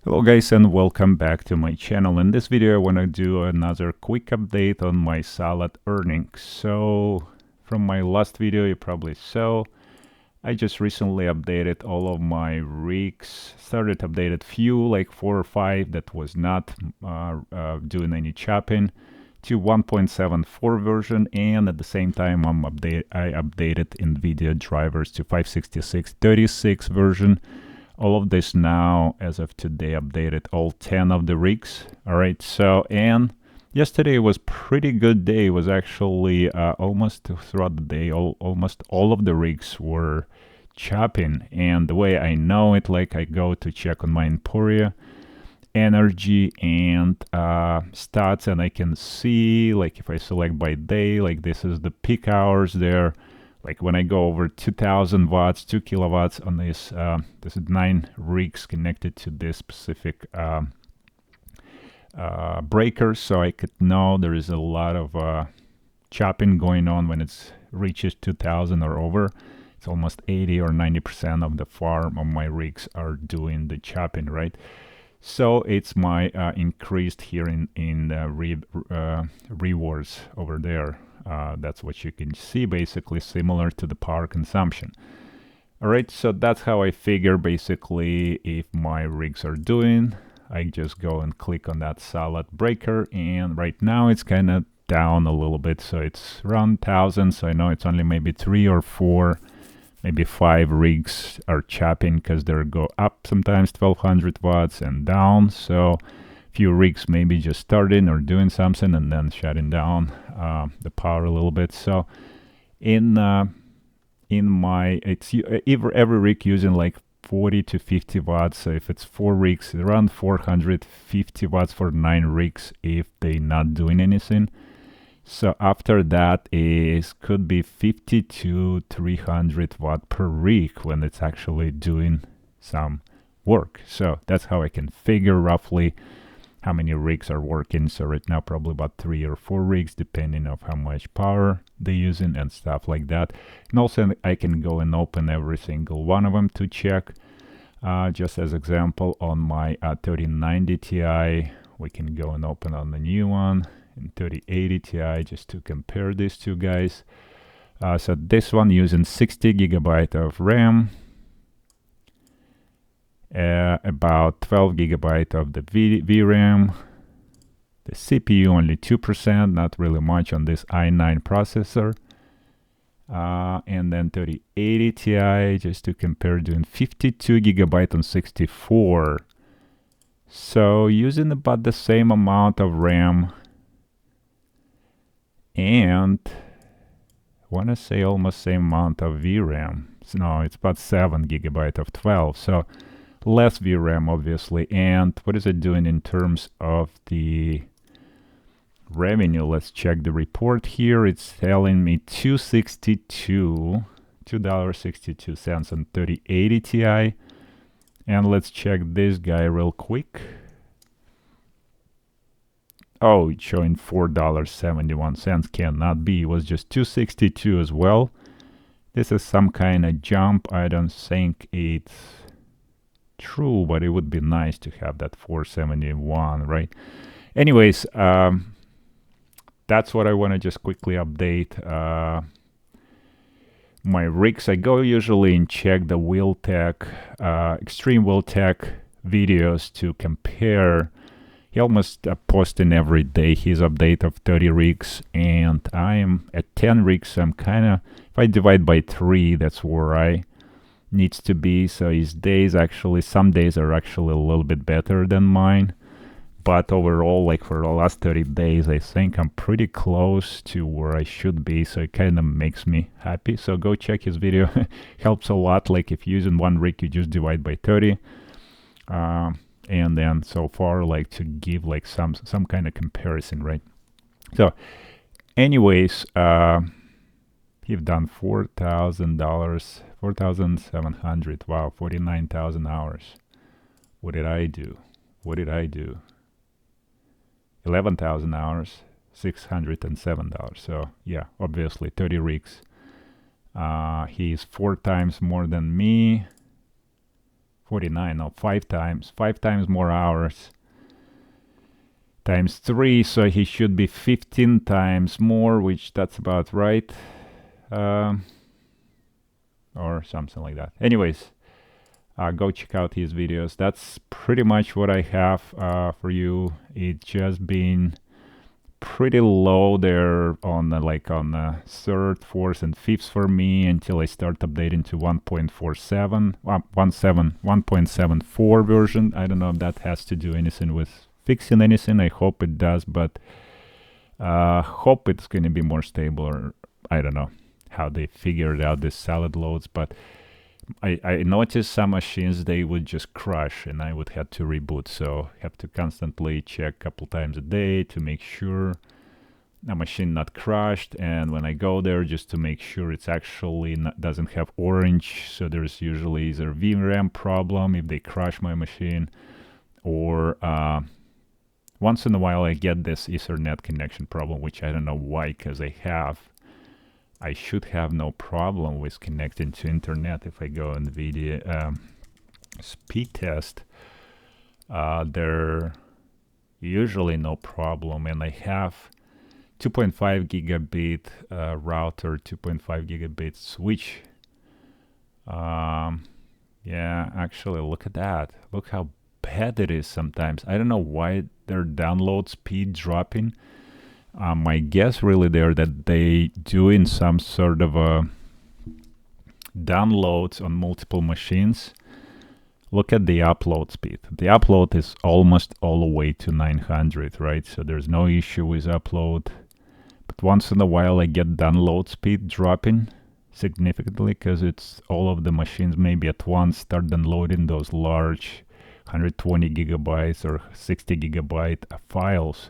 Hello guys, and welcome back to my channel. In this video I want to do another quick update on my salad earnings. So from my last video you probably saw I just recently updated all of my rigs, started updated few, like 4 or 5 that was not doing any chopping, to 1.74 version, and at the same time I updated NVIDIA drivers to 566.36 version. All of this now, as of today, updated all 10 of the rigs. All right, so, and yesterday was pretty good day. It was actually almost throughout the day, almost all of the rigs were chopping. And the way I know it, like I go to check on my Emporia energy and stats, and I can see, like if I select by day, like this is the peak hours there. Like when I go over 2000 watts, 2 kilowatts on this, this is 9 rigs connected to this specific breaker, so I could know there is a lot of chopping going on when it reaches 2000 or over. It's almost 80 or 90% of the farm of my rigs are doing the chopping, right? So it's my increased here in rewards over there. That's what you can see, basically similar to the power consumption. All right, so that's how I figure basically if my rigs are doing. I just go and click on that salad breaker, and right now it's kind of down a little bit, so it's around 1000. So I know it's only maybe 3 or 4, maybe 5 rigs are chopping because they go up sometimes 1200 watts and down. So few rigs maybe just starting or doing something and then shutting down the power a little bit. So in my, it's every rig using like 40 to 50 watts. So if it's 4 rigs, around 450 watts for 9 rigs if they not doing anything. So after that is could be 50 to 300 watt per rig when it's actually doing some work. So that's how I can figure roughly how many rigs are working. So right now probably about 3 or 4 rigs depending on how much power they're using and stuff like that. And also I can go and open every single one of them to check. Just as example, on my 3090 Ti, we can go and open on the new one in 3080 Ti just to compare these two guys. So this one using 60 gigabyte of RAM, about 12 gigabyte of the VRAM, the CPU only 2%, not really much on this i9 processor, and then 3080 Ti just to compare, doing 52 gigabyte on 64. So using about the same amount of RAM, and I want to say almost same amount of VRAM. So no, it's about 7 gigabyte of 12. So less VRAM obviously. And what is it doing in terms of the revenue? Let's check the report here. It's telling me $2.62 on 3080 Ti. And let's check this guy real quick. Oh, it's showing $4.71. Cannot be. It was just $2.62 as well. This is some kind of jump. I don't think it's true, but it would be nice to have that 471, right? Anyways, that's what I want to just quickly update. My rigs, I go usually and check the WheelTech, Extreme WheelTech videos to compare. He almost posting every day his update of 30 rigs, and I am at 10 rigs. So I'm kind of, if I divide by 3, that's where I needs to be. So his days actually, some days are actually a little bit better than mine, but overall, like for the last 30 days, I think I'm pretty close to where I should be. So it kind of makes me happy. So go check his video. Helps a lot. Like if you're using 1 rig, you just divide by 30. And then so far, like to give like some kind of comparison, right? So anyways, he've done $4,000, 4,700. Wow, 49,000 hours. What did I do? 11,000 hours, $607. So yeah, obviously 30 rigs. He's 4 times more than me. 49, no, 5 times more hours times 3, so he should be 15 times more, which that's about right, or something like that. Anyways, go check out his videos. That's pretty much what I have for you. It's just been pretty low there on on the 3rd, 4th, and 5th for me until I start updating to 1.47, 1.74 version. I don't know if that has to do anything with fixing anything. I hope it does, but hope it's going to be more stable, or I don't know how they figured out this solid loads, but I noticed some machines, they would just crash and I would have to reboot, so have to constantly check a couple times a day to make sure a machine not crashed, and when I go there just to make sure it's actually doesn't have orange, so there's usually either VRAM problem if they crash my machine, or once in a while I get this Ethernet connection problem, which I don't know why, because I should have no problem with connecting to internet. If I go NVIDIA speed test, there usually no problem, and I have 2.5 gigabit router, 2.5 gigabit switch. Yeah, actually, look at that. Look how bad it is sometimes. I don't know why their download speed dropping. My guess really there that they doing some sort of downloads on multiple machines. Look at the upload speed. The upload is almost all the way to 900, right? So there's no issue with upload. But once in a while I get download speed dropping significantly because it's all of the machines maybe at once start downloading those large 120 gigabytes or 60 gigabyte files.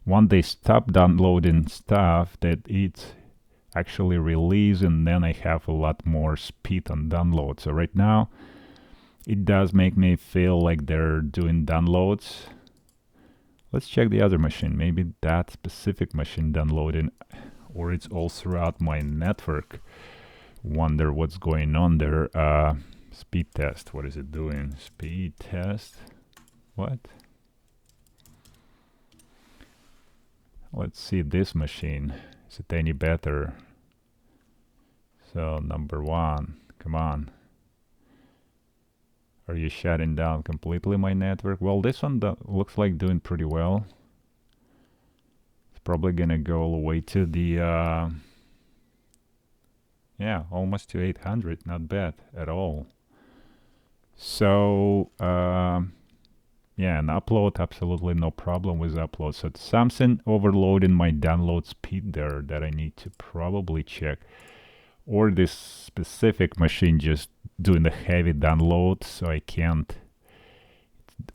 Once they stop downloading stuff, that it's actually release, and then I have a lot more speed on download. So right now it does make me feel like they're doing downloads. Let's check the other machine. Maybe that specific machine downloading, or it's all throughout my network. Wonder what's going on there. Speed test, what is it doing? Speed test, what? Let's see this machine. Is it any better? So number 1, come on. Are you shutting down completely my network? Well, this one looks like doing pretty well. It's probably gonna go all the way to the yeah, almost to 800. Not bad at all. So yeah, and upload, absolutely no problem with upload. So it's something overloading my download speed there that I need to probably check. Or this specific machine just doing the heavy download, so I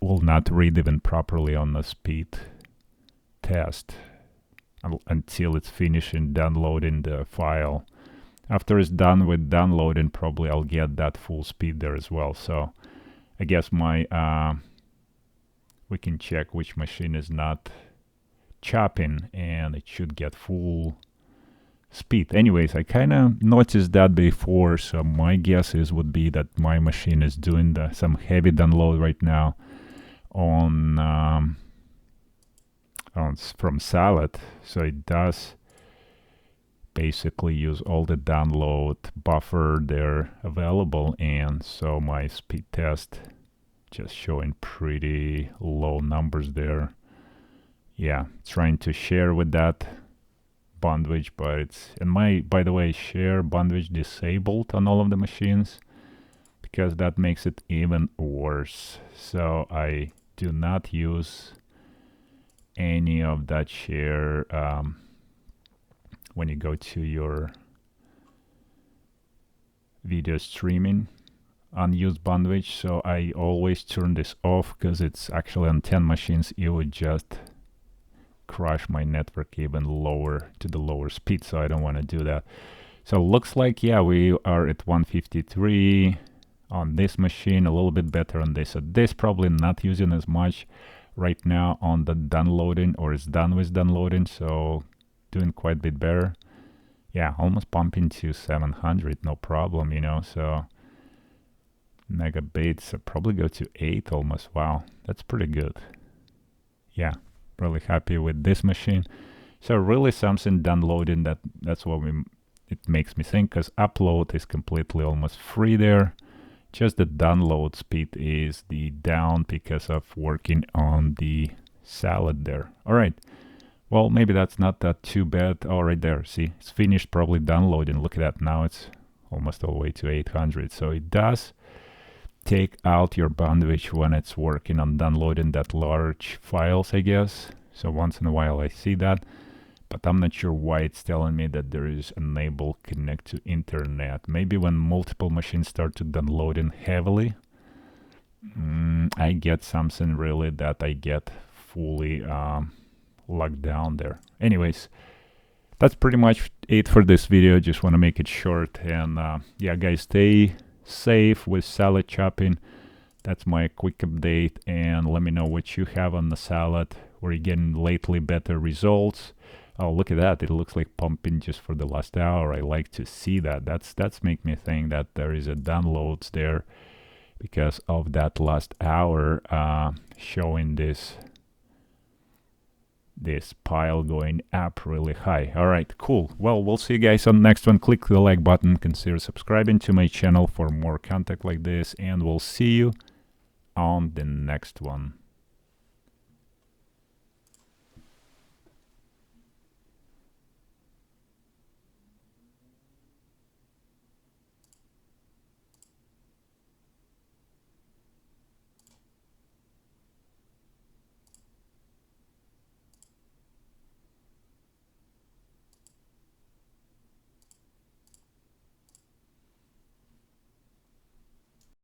will not read even properly on the speed test until it's finishing downloading the file. After it's done with downloading, probably I'll get that full speed there as well. So I guess my we can check which machine is not chopping, and it should get full speed. Anyways, I kind of noticed that before, so my guess would be that my machine is doing some heavy download right now on from Salad. So it does basically use all the download buffer there available, and so my speed test just showing pretty low numbers there. Yeah, trying to share with that bandwidth, but it's, and by the way, share bandwidth disabled on all of the machines because that makes it even worse. So I do not use any of that share when you go to your video streaming unused bandwidth. So I always turn this off because it's actually on 10 machines it would just crash my network even lower to the lower speed, so I don't want to do that. So looks like, yeah, we are at 153 on this machine, a little bit better on this. So this probably not using as much right now on the downloading, or is done with downloading, so doing quite a bit better. Yeah, almost pumping to 700, no problem, you know. So megabits. So probably go to 8 almost. Wow, that's pretty good. Yeah, really happy with this machine. So really something downloading that's what it makes me think, because upload is completely almost free there. Just the download speed is the down because of working on the salad there. All right. Well, maybe that's not that too bad. Oh, right there. See, it's finished probably downloading. Look at that. Now it's almost all the way to 800. So it does take out your bandwidth when it's working on downloading that large files, I guess. So once in a while I see that, but I'm not sure why it's telling me that there is enable connect to internet. Maybe when multiple machines start to downloading heavily, I get something really that I get fully locked down there. Anyways, that's pretty much it for this video. Just want to make it short. And yeah, guys, stay safe with salad chopping. That's my quick update. And let me know what you have on the salad. Were you getting lately better results? Oh, look at that. It looks like pumping just for the last hour. I like to see that. That's make me think that there is a downloads there because of that last hour showing this pile going up really high. All right, cool. Well, we'll see you guys on the next one. Click the like button, consider subscribing to my channel for more content like this, and we'll see you on the next one.